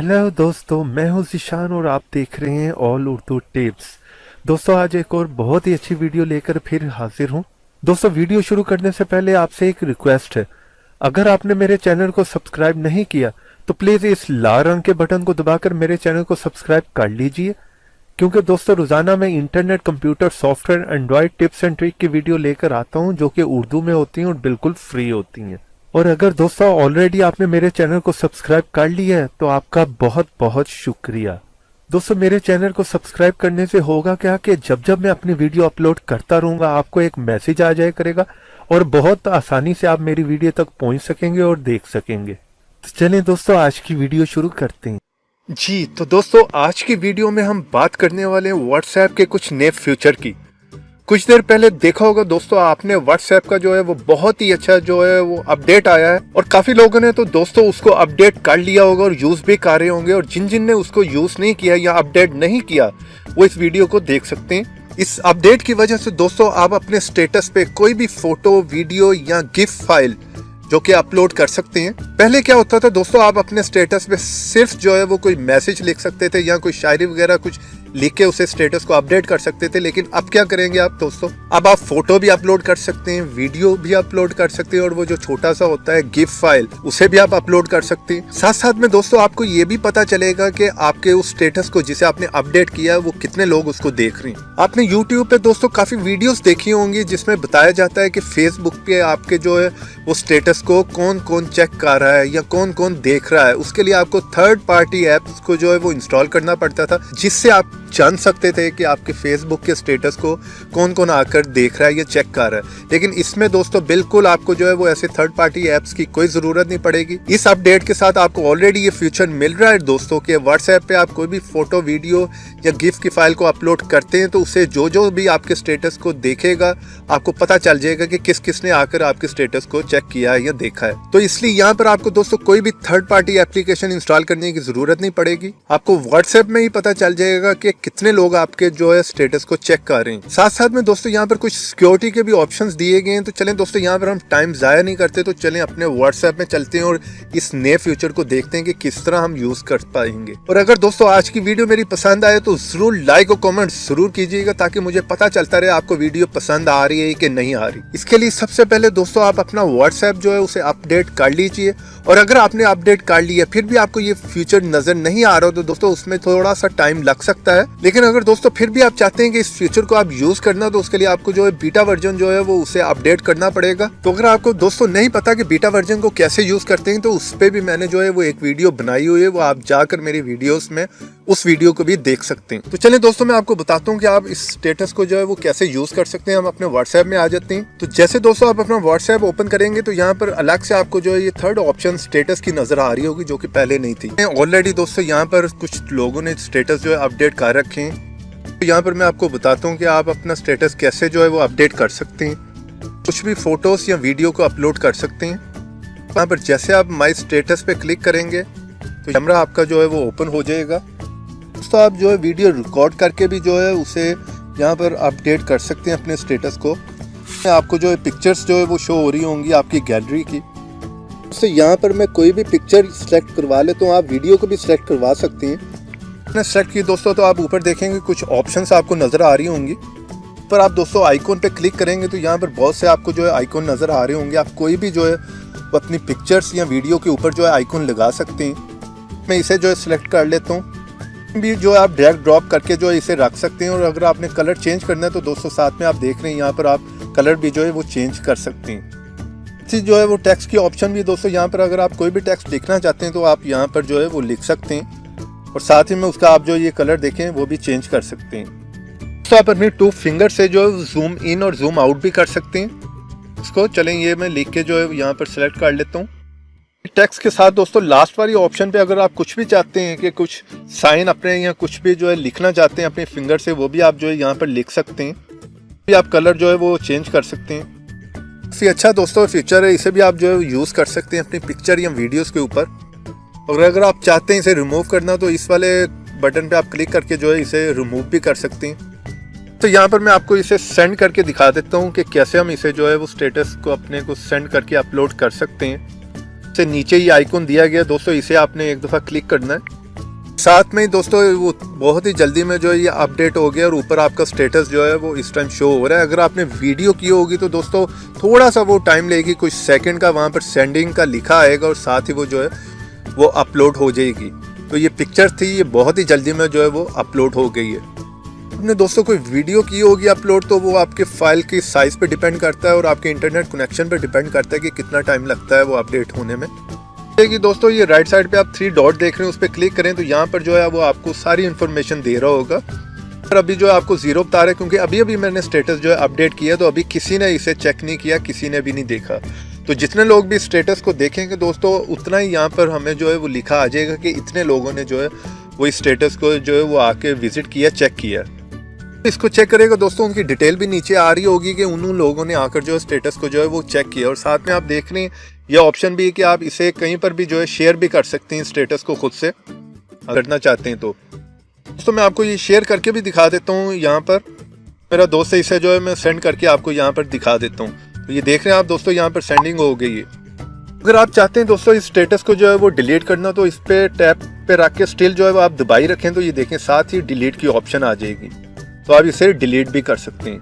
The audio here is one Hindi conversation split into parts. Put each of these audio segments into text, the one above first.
हेलो दोस्तों, मैं हूं ज़ीशान और आप देख रहे हैं ऑल उर्दू टिप्स। दोस्तों, आज एक और बहुत ही अच्छी वीडियो लेकर फिर हाजिर हूं। दोस्तों, वीडियो शुरू करने से पहले आपसे एक रिक्वेस्ट है। अगर आपने मेरे चैनल को सब्सक्राइब नहीं किया तो प्लीज़ इस लाल रंग के बटन को दबाकर मेरे चैनल को सब्सक्राइब कर लीजिए, क्योंकि दोस्तों रोजाना मैं internet, computer, software, Android tips and trick की वीडियो लेकर आता हूं जो कि उर्दू में होती हैं और बिल्कुल फ्री होती हैं। और अगर दोस्तों ऑलरेडी आपने मेरे चैनल को सब्सक्राइब कर लिया है तो आपका बहुत बहुत शुक्रिया। दोस्तों, मेरे चैनल को सब्सक्राइब करने से होगा क्या कि जब जब मैं अपनी वीडियो अपलोड करता रहूंगा आपको एक मैसेज आ जाया करेगा और बहुत आसानी से आप मेरी वीडियो तक पहुंच सकेंगे और देख सकेंगे। तो चलें दोस्तों, आज की वीडियो शुरू करते हैं। जी तो दोस्तों, आज की वीडियो में हम बात करने वाले हैं व्हाट्सएप के कुछ नए फ्यूचर की। कुछ देर पहले देखा होगा दोस्तों आपने, व्हाट्सएप का जो है वो बहुत ही अच्छा जो है वो अपडेट आया है और काफी लोगों ने तो दोस्तों उसको अपडेट कर लिया होगा और यूज भी कर रहे होंगे, और जिन जिन ने उसको यूज नहीं किया या अपडेट नहीं किया वो इस वीडियो को देख सकते हैं। इस अपडेट की वजह से दोस्तों आप अपने स्टेटस पे कोई भी फोटो, वीडियो या गिफ फाइल जो कि अपलोड कर सकते हैं। पहले क्या होता था दोस्तों, आप अपने स्टेटस पे सिर्फ जो है वो कोई मैसेज लिख सकते थे या कोई शायरी वगैरह कुछ लिख के उसे स्टेटस को अपडेट कर सकते थे, लेकिन अब क्या करेंगे आप दोस्तों, अब आप फोटो भी अपलोड कर सकते हैं, वीडियो भी अपलोड कर सकते हैं और वो जो छोटा सा होता है गिफ फाइल उसे भी आप अपलोड कर सकते हैं। साथ साथ में दोस्तों आपको ये भी पता चलेगा कि आपके उस स्टेटस को जिसे आपने अपडेट किया है वो कितने लोग उसको देख रहे हैं। आपने यूट्यूब पे दोस्तों काफी वीडियोस देखी होंगी जिसमें बताया जाता है कि फेसबुक पे आपके जो है वो स्टेटस को कौन कौन चेक कर रहा है या कौन कौन देख रहा है। उसके लिए आपको थर्ड पार्टी ऐप्स को जो है वो इंस्टॉल करना पड़ता था, जिससे आप जान सकते थे कि आपके फेसबुक के स्टेटस को कौन कौन आकर देख रहा है या चेक कर रहा है। लेकिन इसमें दोस्तों बिल्कुल आपको जो है वो ऐसे थर्ड पार्टी ऐप्स की कोई जरूरत नहीं पड़ेगी। इस अपडेट के साथ आपको ऑलरेडी ये फीचर मिल रहा है दोस्तों कि व्हाट्सएप पे आप कोई भी फोटो, वीडियो या गिफ की फाइल को अपलोड करते हैं तो उसे जो भी आपके स्टेटस को देखेगा आपको पता चल जाएगा कि किस किसने आकर आपके स्टेटस को चेक किया है या देखा है। तो इसलिए यहाँ पर आपको दोस्तों कोई भी थर्ड पार्टी एप्लीकेशन इंस्टॉल करने की जरूरत नहीं पड़ेगी। आपको व्हाट्सएप में ही पता चल जाएगा कि कितने लोग आपके जो है स्टेटस को चेक कर रहे हैं। साथ साथ में दोस्तों यहाँ पर कुछ सिक्योरिटी के भी ऑप्शंस दिए गए हैं। तो चलें दोस्तों, यहाँ पर हम टाइम जाया नहीं करते, तो चलें अपने व्हाट्सएप में चलते हैं और इस नए फ्यूचर को देखते हैं कि किस तरह हम यूज कर पाएंगे। और अगर दोस्तों आज की वीडियो मेरी पसंद आए तो जरूर लाइक और कमेंट जरूर कीजिएगा, ताकि मुझे पता चलता रहे आपको वीडियो पसंद आ रही है कि नहीं आ रही। इसके लिए सबसे पहले दोस्तों आप अपना व्हाट्सएप जो है उसे अपडेट कर लीजिए, और अगर आपने अपडेट कर लिया फिर भी आपको ये फीचर नजर नहीं आ रहा तो दोस्तों उसमें थोड़ा सा टाइम लग सकता है। लेकिन अगर दोस्तों फिर भी आप चाहते हैं कि इस फीचर को आप यूज करना, तो उसके लिए आपको जो है बीटा वर्जन जो है वो उसे अपडेट करना पड़ेगा। तो अगर आपको दोस्तों नहीं पता कि बीटा वर्जन को कैसे यूज करते हैं तो उस पे भी मैंने जो है वो एक वीडियो बनाई हुई है, वो आप जाकर मेरी वीडियोस में उस वीडियो को भी देख सकते हैं। तो चलिए दोस्तों, मैं आपको बताता हूँ कि आप इस स्टेटस को जो है वो कैसे यूज कर सकते हैं। हम अपने व्हाट्सएप में आ जाते हैं। तो जैसे दोस्तों आप अपना व्हाट्सएप ओपन करेंगे तो यहाँ पर अलग से आपको जो है ये थर्ड ऑप्शन स्टेटस की नजर आ रही होगी, जो कि पहले नहीं थी। ऑलरेडी दोस्तों यहाँ पर कुछ लोगों ने स्टेटस जो है अपडेट कर रखे हैं। तो यहाँ पर मैं आपको बताता हूँ कि आप अपना स्टेटस कैसे जो है वो अपडेट कर सकते हैं। कुछ भी फोटोज या वीडियो को अपलोड कर सकते हैं। यहाँ पर जैसे आप माई स्टेटस पे क्लिक करेंगे तो कैमरा आपका जो है वो ओपन हो जाएगा। दोस्तों आप जो है वीडियो रिकॉर्ड करके भी जो है उसे यहाँ पर अपडेट कर सकते हैं अपने स्टेटस को। आपको जो है पिक्चर्स जो है वो शो हो रही होंगी आपकी गैलरी की। तो यहाँ पर मैं कोई भी पिक्चर सिलेक्ट करवा लेता हूँ, आप वीडियो को भी सिलेक्ट करवा सकते हैं। आपने सेलेक्ट की दोस्तों तो आप ऊपर देखेंगे कुछ ऑप्शंस आपको नज़र आ रही होंगी। पर आप दोस्तों आइकॉन पे क्लिक करेंगे तो यहाँ पर बहुत से आपको जो है आइकॉन नज़र आ रहे होंगे। आप कोई भी जो है अपनी पिक्चर्स या वीडियो के ऊपर जो है आइकॉन लगा सकते हैं। मैं इसे जो है सिलेक्ट कर लेता हूँ। भी जो है आप ड्रैग ड्रॉप करके जो है इसे रख सकते हैं। और अगर आपने कलर चेंज करना है तो दोस्तों साथ में आप देख रहे हैं यहाँ पर आप कलर भी जो है वो चेंज कर सकते हैं। इसी जो है वो टेक्स्ट की ऑप्शन भी दोस्तों यहाँ पर अगर आप कोई भी टेक्स्ट लिखना चाहते हैं तो आप यहाँ पर जो है वो लिख सकते हैं, और साथ ही में उसका आप जो ये कलर देखें वो भी चेंज कर सकते हैं। तो आप अपने 2 फिंगर से जो है जूम इन और जूम आउट भी कर सकते हैं। इसको चलें ये मैं लिख के जो है यहाँ पर सेलेक्ट कर लेता हूँ। टेक्स्ट के साथ दोस्तों लास्ट वाली ऑप्शन पे अगर आप कुछ भी चाहते हैं कि कुछ साइन अपने या कुछ भी जो है लिखना चाहते हैं अपने फिंगर से, वो भी आप जो है यहाँ पर लिख सकते हैं। भी आप कलर जो है वो चेंज कर सकते हैं। काफ़ी अच्छा दोस्तों फीचर है, इसे भी आप जो है यूज़ कर सकते हैं अपनी पिक्चर या वीडियोज़ के ऊपर। और अगर आप चाहते हैं इसे रिमूव करना तो इस वाले बटन पे आप क्लिक करके जो है इसे रिमूव भी कर सकते हैं। तो यहाँ पर मैं आपको इसे सेंड करके दिखा देता हूँ कि कैसे हम इसे जो है वो स्टेटस को अपने को सेंड करके अपलोड कर सकते हैं। इसे नीचे ही आइकॉन दिया गया दोस्तों, इसे आपने एक दफ़ा क्लिक करना है। साथ में ही दोस्तों वो बहुत ही जल्दी में जो है ये अपडेट हो गया और ऊपर आपका स्टेटस जो है वो इस टाइम शो हो रहा है। अगर आपने वीडियो की होगी तो दोस्तों थोड़ा सा वो टाइम लेगी, कुछ सेकंड का वहाँ पर सेंडिंग का लिखा आएगा और साथ ही वो जो है वो अपलोड हो जाएगी। तो ये पिक्चर थी, ये बहुत ही जल्दी में जो है वो अपलोड हो गई है। आपने दोस्तों कोई वीडियो की होगी अपलोड तो वो आपके फाइल की साइज़ पे डिपेंड करता है और आपके इंटरनेट कनेक्शन पे डिपेंड करता है कि कितना टाइम लगता है वो अपडेट होने में। कि दोस्तों ये राइट साइड पे आप 3 डॉट देख रहे हैं, उस पर क्लिक करें तो यहाँ पर जो है वो आपको सारी इन्फॉर्मेशन दे रहा होगा। पर अभी जो है आपको 0 बता रहा है क्योंकि अभी मैंने स्टेटस जो है अपडेट किया तो अभी किसी ने इसे चेक नहीं किया, किसी ने भी नहीं देखा। तो जितने लोग भी स्टेटस को देखेंगे दोस्तों उतना ही यहाँ पर हमें जो है वो लिखा आ जाएगा कि इतने लोगों ने जो है वो इस स्टेटस को जो है वो आके विजिट किया, चेक किया। इसको चेक करेगा दोस्तों उनकी डिटेल भी नीचे आ रही होगी कि उन लोगों ने आकर जो है स्टेटस को जो है वो चेक किया। और साथ में आप देख रहे हैं ये ऑप्शन भी है कि आप इसे कहीं पर भी जो है शेयर भी कर सकते हैं स्टेटस को खुद से करना चाहते हैं। तो दोस्तों मैं आपको ये शेयर करके भी दिखा देता हूँ। यहाँ पर मेरा दोस्त है, इसे जो है मैं सेंड करके आपको यहाँ पर दिखा देता हूँ। तो ये देख रहे हैं आप दोस्तों यहाँ पर सेंडिंग हो गई है। अगर आप चाहते हैं दोस्तों इस स्टेटस को जो है वो डिलीट करना तो इस पे टैप पे रख के स्टिल जो है वो आप दबाई रखें तो ये देखें साथ ही डिलीट की ऑप्शन आ जाएगी। तो आप इसे डिलीट भी कर सकते हैं,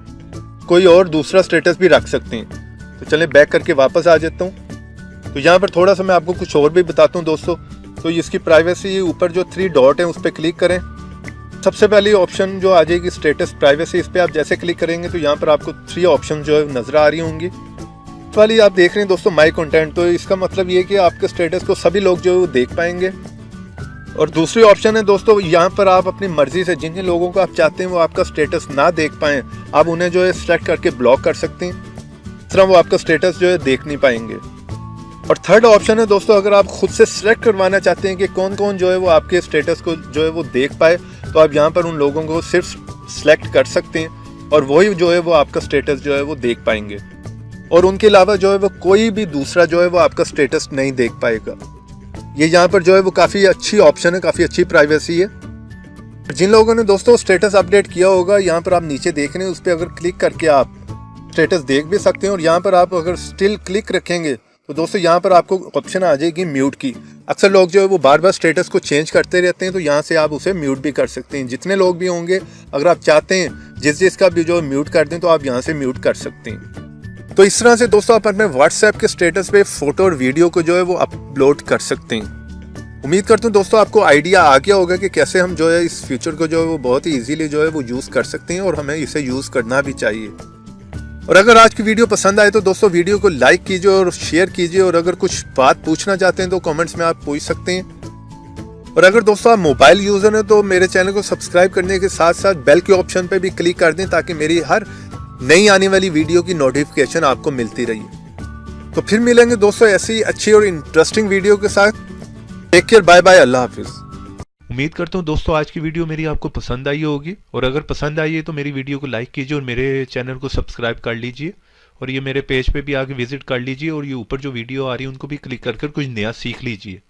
कोई और दूसरा स्टेटस भी रख सकते हैं। तो चलें बैक करके वापस आ जाता हूँ। तो यहाँ पर थोड़ा सा मैं आपको कुछ और भी बताता हूँ दोस्तों। तो इसकी प्राइवेसी ऊपर जो 3 डॉट है उस पर क्लिक करें। सबसे पहली ऑप्शन जो आ जाएगी स्टेटस प्राइवेसी, इस पर आप जैसे क्लिक करेंगे तो यहाँ पर आपको 3 ऑप्शन जो है नजर आ रही होंगी। वाली आप देख रहे हैं दोस्तों माई कंटेंट, तो इसका मतलब ये कि आपके स्टेटस को सभी लोग जो है वो देख पाएंगे। और दूसरी ऑप्शन है दोस्तों यहाँ पर आप अपनी मर्जी से जिन जिन लोगों को आप चाहते हैं वो आपका स्टेटस ना देख पाएं आप उन्हें जो है सेलेक्ट करके ब्लॉक कर सकते हैं, इस तरह वो आपका स्टेटस जो है देख नहीं पाएंगे। और थर्ड ऑप्शन है दोस्तों अगर आप खुद से सिलेक्ट करवाना चाहते हैं कि कौन कौन जो है वो आपके स्टेटस को जो है वो देख पाए तो आप यहाँ पर उन लोगों को सिर्फ सिलेक्ट कर सकते हैं और वही जो है वो आपका स्टेटस जो है वो देख पाएंगे और उनके अलावा जो है वो कोई भी दूसरा जो है वो आपका स्टेटस नहीं देख पाएगा। ये यहाँ पर जो है वो काफ़ी अच्छी ऑप्शन है, काफ़ी अच्छी प्राइवेसी है। जिन लोगों ने दोस्तों स्टेटस अपडेट किया होगा यहाँ पर आप नीचे देख रहे हैं उस पर अगर क्लिक करके आप स्टेटस देख भी सकते हैं और यहाँ पर आप अगर स्टिल क्लिक रखेंगे तो दोस्तों यहाँ पर आपको ऑप्शन आ जाएगी म्यूट की। अक्सर लोग जो है वो बार बार स्टेटस को चेंज करते रहते हैं तो यहाँ से आप उसे म्यूट भी कर सकते हैं। जितने लोग भी होंगे अगर आप चाहते हैं जिसका भी जो म्यूट कर दें तो आप यहाँ से म्यूट कर सकते हैं। तो इस तरह से दोस्तों आप अपने व्हाट्सएप के स्टेटस पे फोटो और वीडियो को जो है वो अपलोड कर सकते हैं। उम्मीद करता हूँ दोस्तों आपको आइडिया आ गया होगा कि कैसे हम जो है इस फीचर को जो है वो बहुत ही इजीली जो है वो यूज़ कर सकते हैं और हमें इसे यूज़ करना भी चाहिए। और अगर आज की वीडियो पसंद आए तो दोस्तों वीडियो को लाइक कीजिए और शेयर कीजिए और अगर कुछ बात पूछना चाहते हैं तो कमेंट्स में आप पूछ सकते हैं। और अगर दोस्तों आप मोबाइल यूज़र हैं तो मेरे चैनल को सब्सक्राइब करने के साथ साथ बेल के ऑप्शन पे भी क्लिक कर दें ताकि मेरी हर नई आने वाली वीडियो की नोटिफिकेशन आपको मिलती रही। तो फिर मिलेंगे दोस्तों ऐसी अच्छी और इंटरेस्टिंग वीडियो के साथ। टेक केयर, बाय बाय, अल्लाह हाफिज। उम्मीद करता हूँ दोस्तों आज की वीडियो मेरी आपको पसंद आई होगी और अगर पसंद आई है तो मेरी वीडियो को लाइक कीजिए और मेरे चैनल को सब्सक्राइब कर लीजिए और ये मेरे पेज पे भी आके विजिट कर लीजिए और ये ऊपर जो वीडियो आ रही है उनको भी क्लिक कर कुछ नया सीख लीजिए।